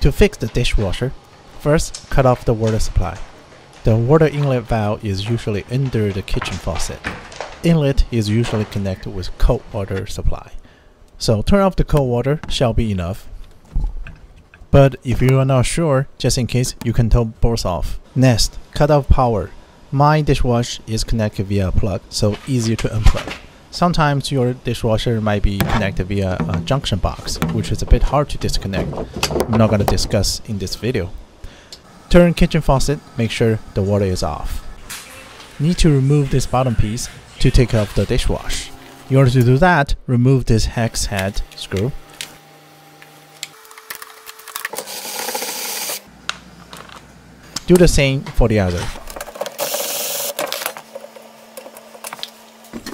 To fix the dishwasher, first cut off the water supply. The water inlet valve is usually under the kitchen faucet. Inlet is usually connected with cold water supply. So turn off the cold water shall be enough. But if you are not sure, just in case, you can turn both off. Next, cut off power. My dishwasher is connected via a plug, so easier to unplug. Sometimes your dishwasher might be connected via a junction box, which is a bit hard to disconnect. I'm not going to discuss in this video. Turn kitchen faucet, make sure the water is off. Need to remove this bottom piece to take off the dishwasher. In order to do that, remove this hex head screw. Do the same for the other.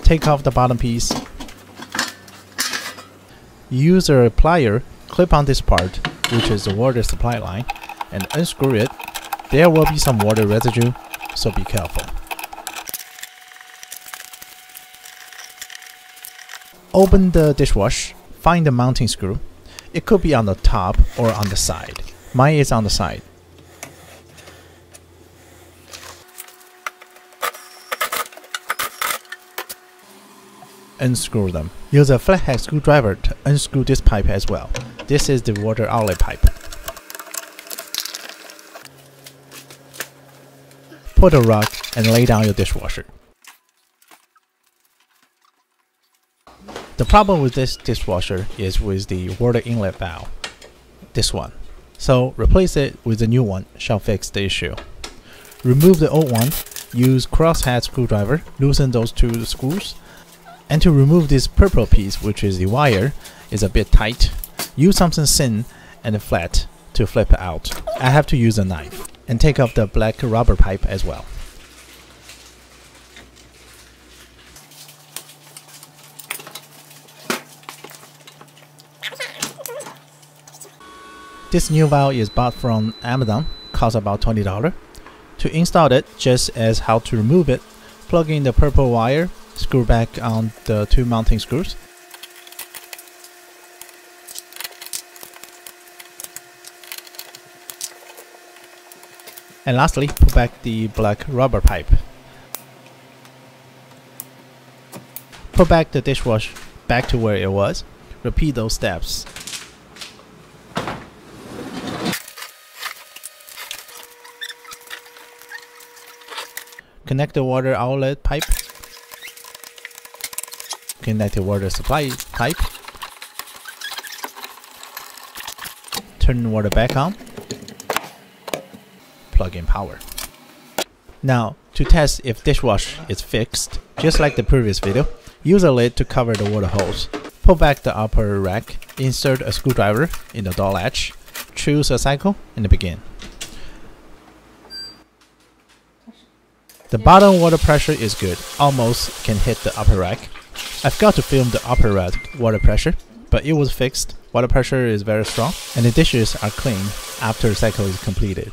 Take off the bottom piece. Use a plier, clip on this part, which is the water supply line, and unscrew it. There will be some water residue, so be careful. Open the dishwasher, find the mounting screw. It could be on the top or on the side. Mine is on the side. Unscrew them. Use a flathead screwdriver to unscrew this pipe as well. This is the water outlet pipe. Put a rug and lay down your dishwasher. The problem with this dishwasher is with the water inlet valve. This one. So replace it with a new one shall fix the issue. Remove the old one. Use crosshead screwdriver. Loosen those two screws. And to remove this purple piece, which is the wire, is a bit tight. Use something thin and flat to flip it out. I have to use a knife. And take off the black rubber pipe as well. This new valve is bought from Amazon, costs about $20. To install it, just as how to remove it, plug in the purple wire, screw back on the two mounting screws. And lastly, put back the black rubber pipe. Put back the dishwasher back to where it was. Repeat those steps. Connect the water outlet pipe. Connect the water supply pipe. Turn the water back on. Plug in power. Now, to test if dishwasher is fixed, just like the previous video, use a lid to cover the water hose. Pull back the upper rack, insert a screwdriver in the door latch, choose a cycle, and begin. The bottom water pressure is good, almost can hit the upper rack. I forgot to film the upper rack water pressure, but it was fixed. Water pressure is very strong, and the dishes are clean after the cycle is completed.